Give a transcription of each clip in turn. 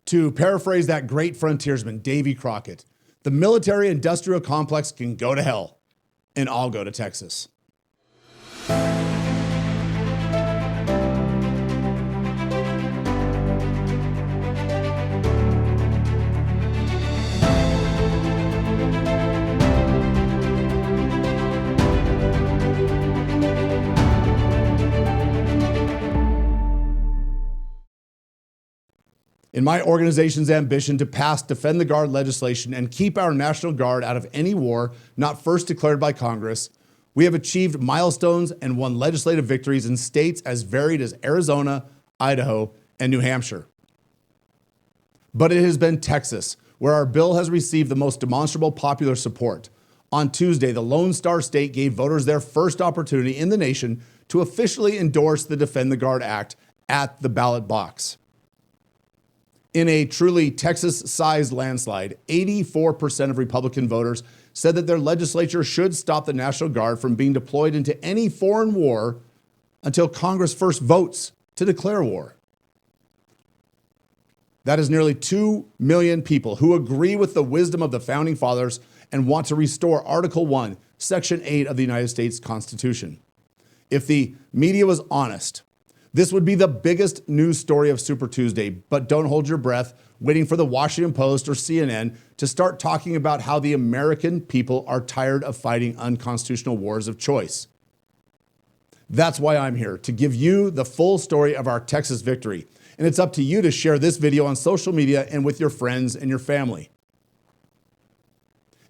To paraphrase that great frontiersman, Davy Crockett, the military industrial complex can go to hell, and I'll go to Texas. In my organization's ambition to pass Defend the Guard legislation and keep our National Guard out of any war not first declared by Congress, we have achieved milestones and won legislative victories in states as varied as Arizona, Idaho, and New Hampshire. But it has been Texas, where our bill has received the most demonstrable popular support. On Tuesday, the Lone Star State gave voters their first opportunity in the nation to officially endorse the Defend the Guard Act at the ballot box. In a truly Texas-sized landslide, 84% of Republican voters said that their legislature should stop the National Guard from being deployed into any foreign war until Congress first votes to declare war. That is nearly 2 million people who agree with the wisdom of the Founding Fathers and want to restore Article 1, Section 8 of the United States Constitution. If the media was honest, this would be the biggest news story of Super Tuesday, but don't hold your breath waiting for the Washington Post or CNN to start talking about how the American people are tired of fighting unconstitutional wars of choice. That's why I'm here, to give you the full story of our Texas victory. And it's up to you to share this video on social media and with your friends and your family.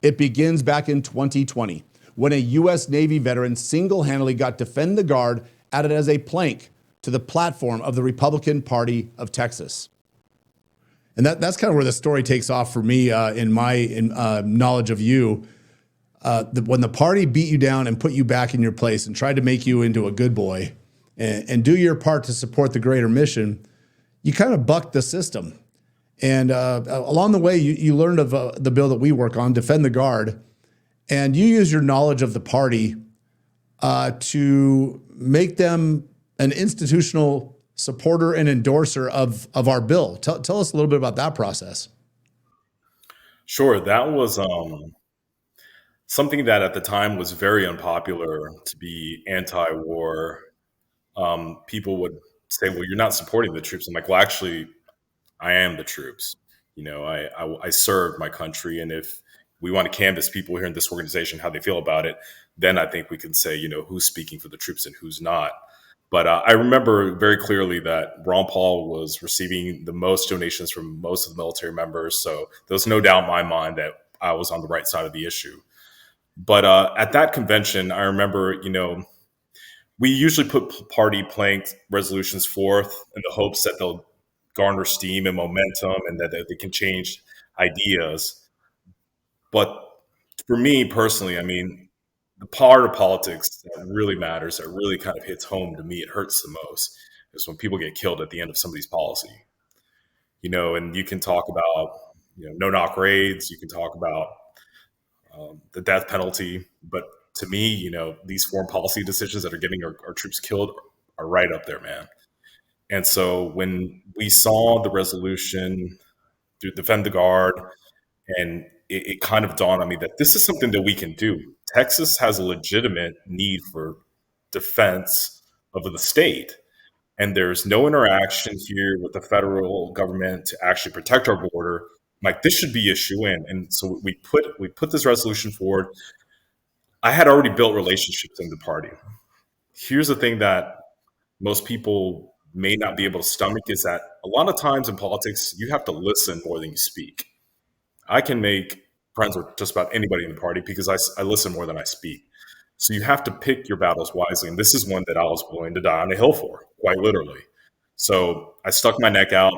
It begins back in 2020, when a U.S. Navy veteran single-handedly got Defend the Guard added as a plank to the platform of the Republican Party of Texas. And that's kind of where the story takes off for me in my knowledge of you. When the party beat you down and put you back in your place and tried to make you into a good boy and do your part to support the greater mission, you kind of bucked the system. And along the way, you learned of the bill that we work on, Defend the Guard, and you use your knowledge of the party to make them an institutional supporter and endorser of our bill. Tell us a little bit about that process. Sure. That was something that at the time was very unpopular, to be anti-war. People would say, well, you're not supporting the troops. I'm like, well, actually, I am the troops. You know, I served my country. And if we want to canvass people here in this organization, how they feel about it, then I think we can say, you know, who's speaking for the troops and who's not. But I remember very clearly that Ron Paul was receiving the most donations from most of the military members. So there's no doubt in my mind that I was on the right side of the issue. But at that convention, I remember, you know, we usually put party plank resolutions forth in the hopes that they'll garner steam and momentum and that they can change ideas. But for me personally, I mean, the part of politics that really matters, that really kind of hits home to me, it hurts the most, is when people get killed at the end of somebody's policy. You know, and you can talk about, you know, no-knock raids, you can talk about the death penalty, but to me, you know, these foreign policy decisions that are getting our troops killed are right up there, man. And so when we saw the resolution to Defend the Guard, and it kind of dawned on me that this is something that we can do. Texas has a legitimate need for defense of the state. And there's no interaction here with the federal government to actually protect our border. Like, this should be issue in. And so we put this resolution forward. I had already built relationships in the party. Here's the thing that most people may not be able to stomach, is that a lot of times in politics, you have to listen more than you speak. I can make friends with just about anybody in the party because I listen more than I speak. So you have to pick your battles wisely. And this is one that I was willing to die on a hill for, quite literally. So I stuck my neck out.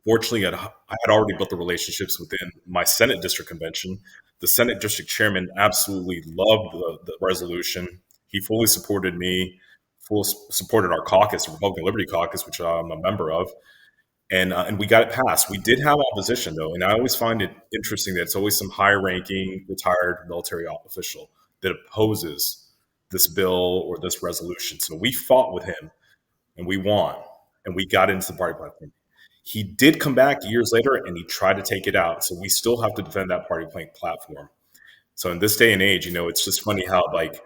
Fortunately, I had already built the relationships within my Senate district convention. The Senate district chairman absolutely loved the resolution. He fully supported me, fully supported our caucus, the Republican Liberty Caucus, which I'm a member of. And we got it passed. We did have opposition, though, and I always find it interesting that it's always some high-ranking retired military official that opposes this bill or this resolution. So we fought with him, and we won, and we got into the party platform. He did come back years later and he tried to take it out. So we still have to defend that party plank platform. So in this day and age, it's just funny how like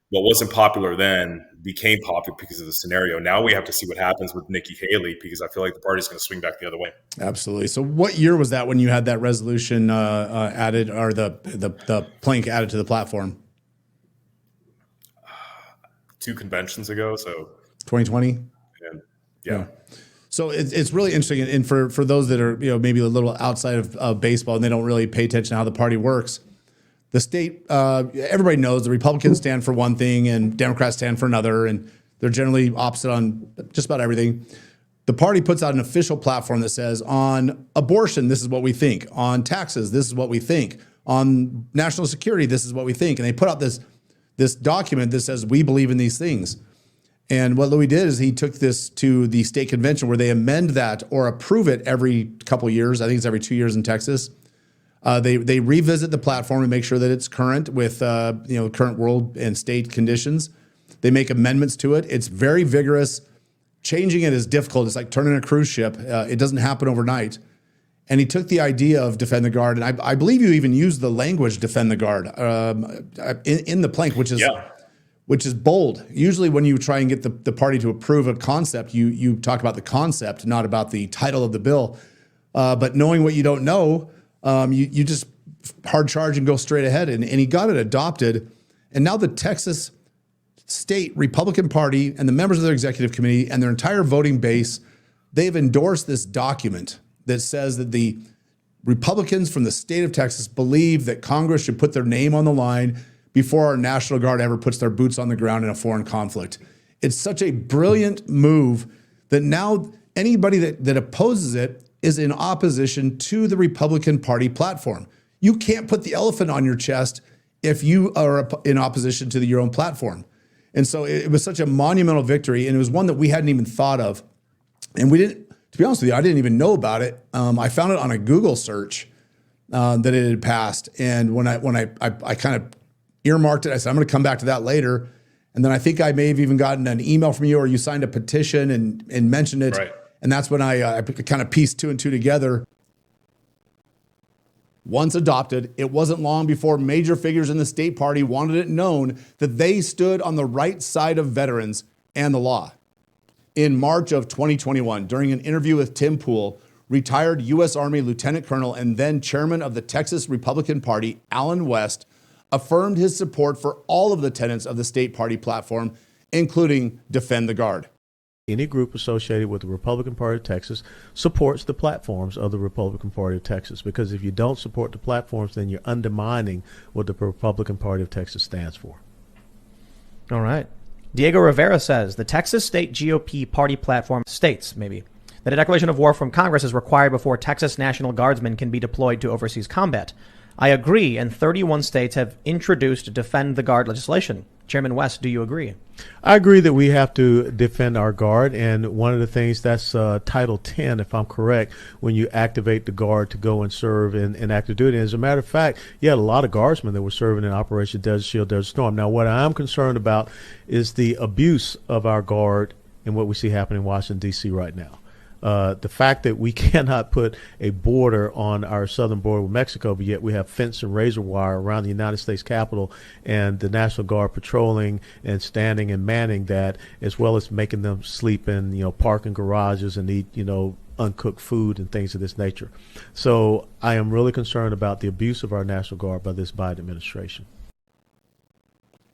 what wasn't popular then became popular because of the scenario. Now we have to see what happens with Nikki Haley because I feel like the party's going to swing back the other way. Absolutely. So what year was that when you had that resolution added, or the plank added to the platform? 2 conventions ago. So 2020. Yeah. So it's really interesting, and for those that are maybe a little outside of baseball and they don't really pay attention to how the party works, the state everybody knows the Republicans stand for one thing and Democrats stand for another, and they're generally opposite on just about everything. The party puts out an official platform that says on abortion, this is what we think. On taxes, this is what we think. On national security, this is what we think. And they put out this document that says we believe in these things. And what Louis did is he took this to the state convention where they amend that or approve it every couple of years. I think it's every 2 years in Texas. They revisit the platform and make sure that it's current with current world and state conditions. They make amendments to it. It's very vigorous. Changing it is difficult. It's like turning a cruise ship. It doesn't happen overnight. And he took the idea of defend the guard, and I believe you even used the language defend the guard in the plank, which is bold. Usually when you try and get the party to approve a concept, you talk about the concept, not about the title of the bill. But knowing what you don't know, you just hard charge and go straight ahead. And he got it adopted. And now the Texas State Republican Party and the members of their executive committee and their entire voting base, they've endorsed this document that says that the Republicans from the state of Texas believe that Congress should put their name on the line before our National Guard ever puts their boots on the ground in a foreign conflict. It's such a brilliant move that now anybody that opposes it is in opposition to the Republican Party platform. You can't put the elephant on your chest if you are in opposition to your own platform. And so it was such a monumental victory, and it was one that we hadn't even thought of. And we didn't, to be honest with you, I didn't even know about it. I found it on a Google search that it had passed. And when I kind of earmarked it, I said, I'm going to come back to that later. And then I think I may have even gotten an email from you, or you signed a petition and mentioned it. Right. And that's when I kind of pieced 2 and 2 together. Once adopted, it wasn't long before major figures in the state party wanted it known that they stood on the right side of veterans and the law. In March of 2021, during an interview with Tim Pool, retired U.S. Army Lieutenant Colonel and then chairman of the Texas Republican Party, Alan West, affirmed his support for all of the tenets of the state party platform, including defend the guard. Any group associated with the Republican Party of Texas supports the platforms of the Republican Party of Texas, because if you don't support the platforms, then you're undermining what the Republican Party of Texas stands for. All right. Diego Rivera says the Texas State GOP party platform states, maybe, that a declaration of war from Congress is required before Texas National Guardsmen can be deployed to overseas combat. I agree, and 31 states have introduced defend the guard legislation. Chairman West, do you agree? I agree that we have to defend our guard, and one of the things that's Title 10, if I'm correct, when you activate the guard to go and serve in active duty. As a matter of fact, you had a lot of guardsmen that were serving in Operation Desert Shield, Desert Storm. Now, what I'm concerned about is the abuse of our guard and what we see happening in Washington, D.C. right now. The fact that we cannot put a border on our southern border with Mexico, but yet we have fence and razor wire around the United States Capitol, and the National Guard patrolling and standing and manning that, as well as making them sleep in, parking garages and eat, uncooked food and things of this nature. So I am really concerned about the abuse of our National Guard by this Biden administration.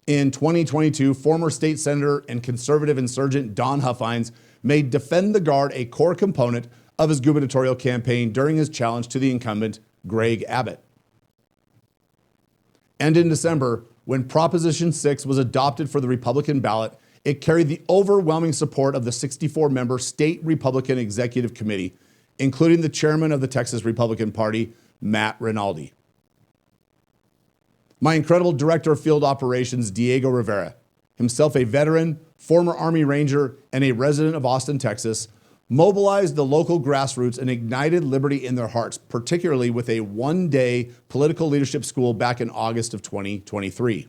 In 2022, former state senator and conservative insurgent Don Huffines made defend the guard a core component of his gubernatorial campaign during his challenge to the incumbent Greg Abbott. And in December, when Proposition 6 was adopted for the Republican ballot, it carried the overwhelming support of the 64-member state Republican Executive Committee, including the chairman of the Texas Republican Party, Matt Rinaldi. My incredible director of field operations, Diego Rivera, himself a veteran, former Army Ranger, and a resident of Austin, Texas, mobilized the local grassroots and ignited liberty in their hearts, particularly with a one-day political leadership school back in August of 2023.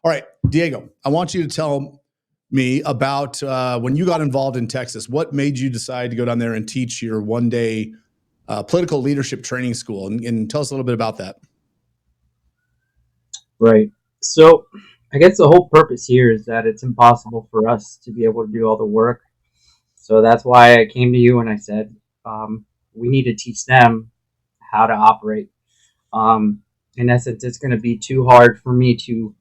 All right, Diego, I want you to tell me about when you got involved in Texas. What made you decide to go down there and teach your one-day political leadership training school? And tell us a little bit about that. Right. So I guess the whole purpose here is that it's impossible for us to be able to do all the work. So that's why I came to you and I said, we need to teach them how to operate. In essence, it's going to be too hard for me to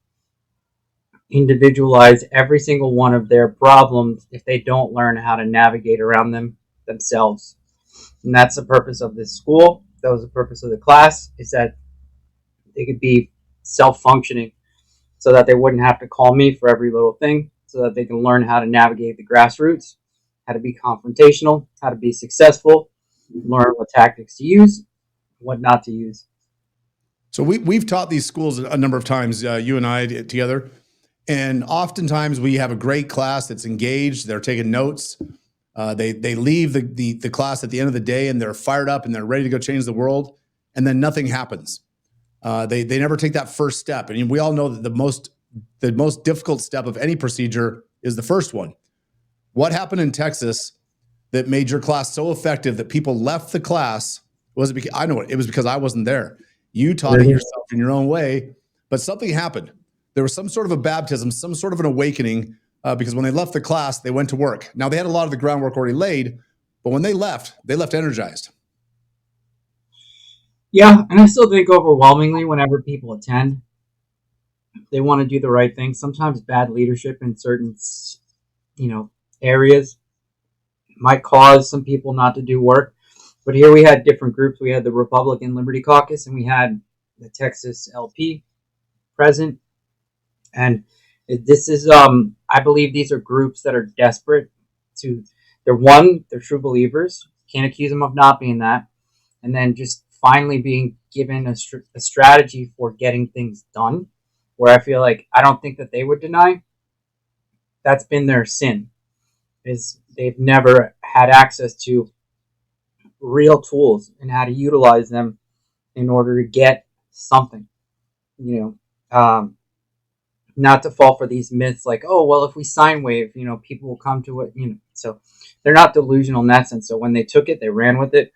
individualize every single one of their problems if they don't learn how to navigate around them themselves. And that's the purpose of this school. That was the purpose of the class, is that they could be self-functioning so that they wouldn't have to call me for every little thing, so that they can learn how to navigate the grassroots, how to be confrontational, how to be successful, learn what tactics to use, what not to use. So we've taught these schools a number of times, you and I together. And oftentimes we have a great class that's engaged. They're taking notes. They leave the class at the end of the day and they're fired up and they're ready to go change the world. And then nothing happens. They never take that first step. And we all know that the most difficult step of any procedure is the first one. What happened in Texas that made your class so effective that people left the class? Was it because, I know it was because I wasn't there. You taught it yourself in your own way, but something happened. There was some sort of a baptism, some sort of an awakening, because when they left the class, they went to work. Now, they had a lot of the groundwork already laid, but when they left energized. Yeah, and I still think overwhelmingly whenever people attend, they want to do the right thing. Sometimes bad leadership in certain, areas might cause some people not to do work. But here we had different groups. We had the Republican Liberty Caucus and we had the Texas LP present. And this is, I believe these are groups that are desperate they're true believers. Can't accuse them of not being that. And then just finally being given a strategy for getting things done, where I feel like I don't think that they would deny that's been their sin, is they've never had access to real tools and how to utilize them in order to get something, not to fall for these myths like, oh, well, if we sine wave, people will come to it, so they're not delusional in that sense. So when they took it, they ran with it.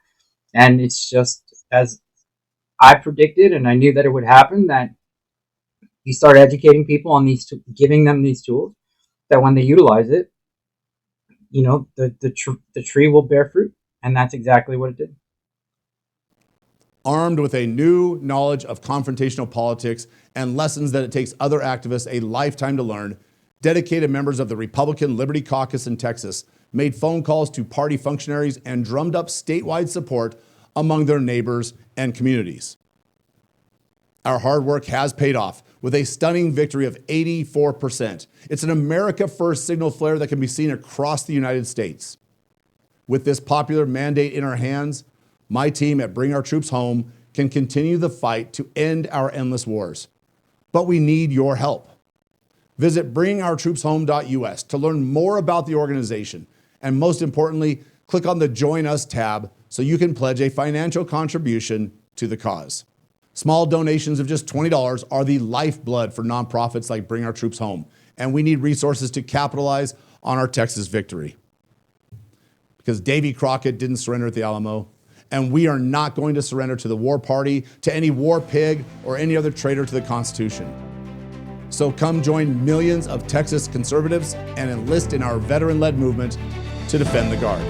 And it's just as I predicted, and I knew that it would happen, that you start educating people on giving them these tools, that when they utilize it, the tree will bear fruit. And that's exactly what it did. Armed with a new knowledge of confrontational politics and lessons that it takes other activists a lifetime to learn, dedicated members of the Republican Liberty Caucus in Texas made phone calls to party functionaries and drummed up statewide support among their neighbors and communities. Our hard work has paid off with a stunning victory of 84%. It's an America First signal flare that can be seen across the United States. With this popular mandate in our hands, my team at Bring Our Troops Home can continue the fight to end our endless wars. But we need your help. Visit bringourtroopshome.us to learn more about the organization. And most importantly, click on the Join Us tab so you can pledge a financial contribution to the cause. Small donations of just $20 are the lifeblood for nonprofits like Bring Our Troops Home. And we need resources to capitalize on our Texas victory. Because Davy Crockett didn't surrender at the Alamo, and we are not going to surrender to the war party, to any war pig, or any other traitor to the Constitution. So come join millions of Texas conservatives and enlist in our veteran-led movement to defend the Guard.